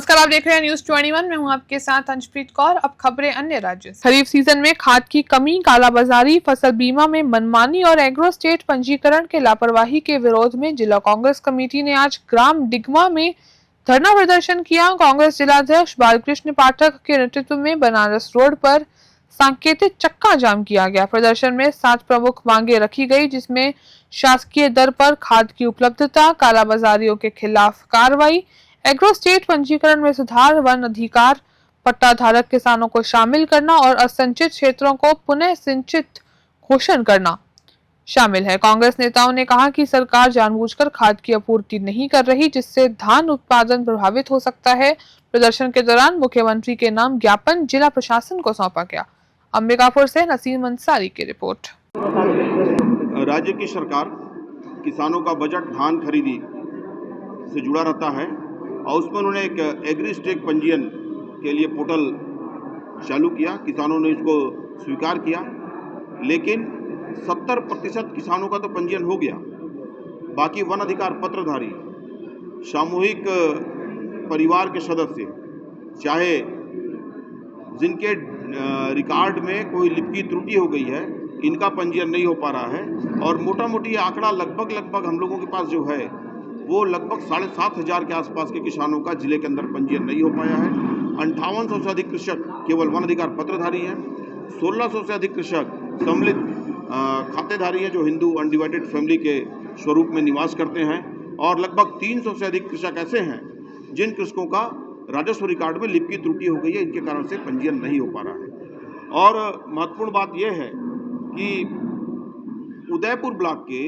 नमस्कार, आप देख रहे हैं न्यूज 21। मैं हूं आपके साथ अंशप्रीत कौर। अब खबरें अन्य राज्यों से। खरीफ सीजन में खाद की कमी, कालाबाजारी, फसल बीमा में मनमानी और एग्रो स्टेट पंजीकरण के लापरवाही के विरोध में जिला कांग्रेस कमेटी ने आज ग्राम डिगवा में धरना प्रदर्शन किया। कांग्रेस जिलाध्यक्ष बालकृष्ण पाठक के नेतृत्व में बनारस रोड पर सांकेतिक चक्का जाम किया गया। प्रदर्शन में 7 प्रमुख मांगे रखी गई, जिसमें शासकीय दर पर खाद की उपलब्धता, कालाबाजारियों के खिलाफ कार्रवाई, एग्रो स्टेट पंजीकरण में सुधार, वन अधिकार पट्टा धारक किसानों को शामिल करना और असंचित क्षेत्रों को पुनः सिंचित घोषण करना शामिल है। कांग्रेस नेताओं ने कहा कि सरकार जानबूझकर खाद की आपूर्ति नहीं कर रही, जिससे धान उत्पादन प्रभावित हो सकता है। प्रदर्शन के दौरान मुख्यमंत्री के नाम ज्ञापन जिला प्रशासन को सौंपा गया। अंबिकापुर से नसीम अंसारी की रिपोर्ट। राज्य की सरकार किसानों का बजट धान खरीदी से जुड़ा रहता है और उसमें उन्होंने एक एग्री स्टेट पंजीयन के लिए पोर्टल चालू किया। किसानों ने इसको स्वीकार किया, लेकिन 70% किसानों का तो पंजीयन हो गया। बाकी वन अधिकार पत्रधारी, सामूहिक परिवार के सदस्य, चाहे जिनके रिकॉर्ड में कोई लिपि त्रुटि हो गई है, इनका पंजीयन नहीं हो पा रहा है। और मोटा मोटी आंकड़ा लगभग हम लोगों के पास जो है वो लगभग 7,500 के आसपास के किसानों का जिले के अंदर पंजीयन नहीं हो पाया है। 5800 से अधिक कृषक केवल वन अधिकार पत्रधारी हैं। 1600 से अधिक कृषक सम्मिलित खातेधारी हैं, जो हिंदू अनडिवाइडेड फैमिली के स्वरूप में निवास करते हैं। और लगभग 300 से अधिक कृषक ऐसे हैं जिन कृषकों का राजस्व रिकॉर्ड में लिपि त्रुटि हो गई है, इनके कारण से पंजीयन नहीं हो पा रहा है। और महत्वपूर्ण बात यह है कि उदयपुर ब्लॉक के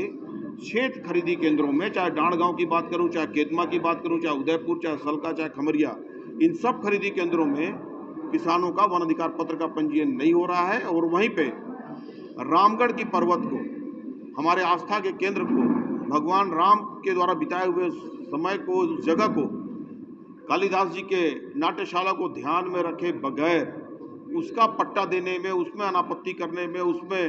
6 खरीदी केंद्रों में, चाहे डांड की बात करूं, चाहे केतमा की बात करूं, चाहे उदयपुर, चाहे सलका, चाहे खमरिया, इन सब खरीदी केंद्रों में किसानों का वन अधिकार पत्र का पंजीयन नहीं हो रहा है। और वहीं पे रामगढ़ की पर्वत को, हमारे आस्था के केंद्र को, भगवान राम के द्वारा बिताए हुए समय को, जगह को, कालिदास जी के नाट्यशाला को ध्यान में रखे बगैर उसका पट्टा देने में, उसमें अनापत्ति करने में, उसमें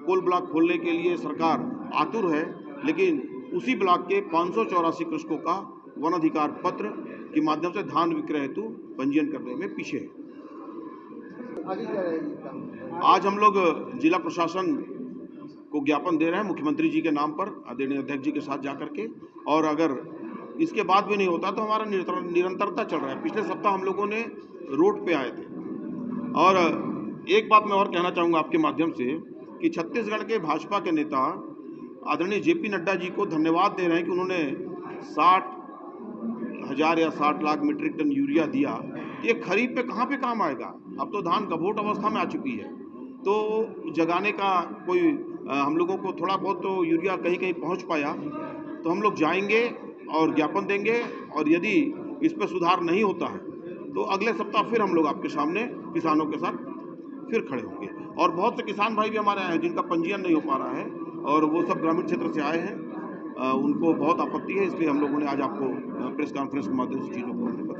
कोल ब्लॉक खोलने के लिए सरकार आतुर है। लेकिन उसी ब्लॉक के 584 कृषकों का वन अधिकार पत्र के माध्यम से धान विक्रय हेतु पंजीयन करने में पीछे है। आज हम लोग जिला प्रशासन को ज्ञापन दे रहे हैं मुख्यमंत्री जी के नाम पर, आदरणीय अध्यक्ष जी के साथ जाकर के। और अगर इसके बाद भी नहीं होता तो हमारा निरंतरता चल रहा है। पिछले सप्ताह हम लोगों ने रोड पे आए थे। और एक बात मैं और कहना चाहूँगा आपके माध्यम से कि छत्तीसगढ़ के भाजपा के नेता आदरणीय जेपी नड्डा जी को धन्यवाद दे रहे हैं कि उन्होंने 60,000 या 60 लाख मीट्रिक टन यूरिया दिया। ये खरीफ पे कहाँ पे काम आएगा? अब तो धान गभोट अवस्था में आ चुकी है, तो जगाने का कोई हम लोगों को थोड़ा बहुत तो यूरिया कहीं कहीं पहुँच पाया। तो हम लोग जाएंगे और ज्ञापन देंगे, और यदि इस पर सुधार नहीं होता है तो अगले सप्ताह फिर हम लोग आपके सामने किसानों के साथ फिर खड़े होंगे। और बहुत से किसान भाई भी हमारे आए हैं जिनका पंजीयन नहीं हो पा रहा है, और वो सब ग्रामीण क्षेत्र से आए हैं। उनको बहुत आपत्ति है, इसलिए हम लोगों ने आज आपको प्रेस कॉन्फ्रेंस के माध्यम से चीज़ों को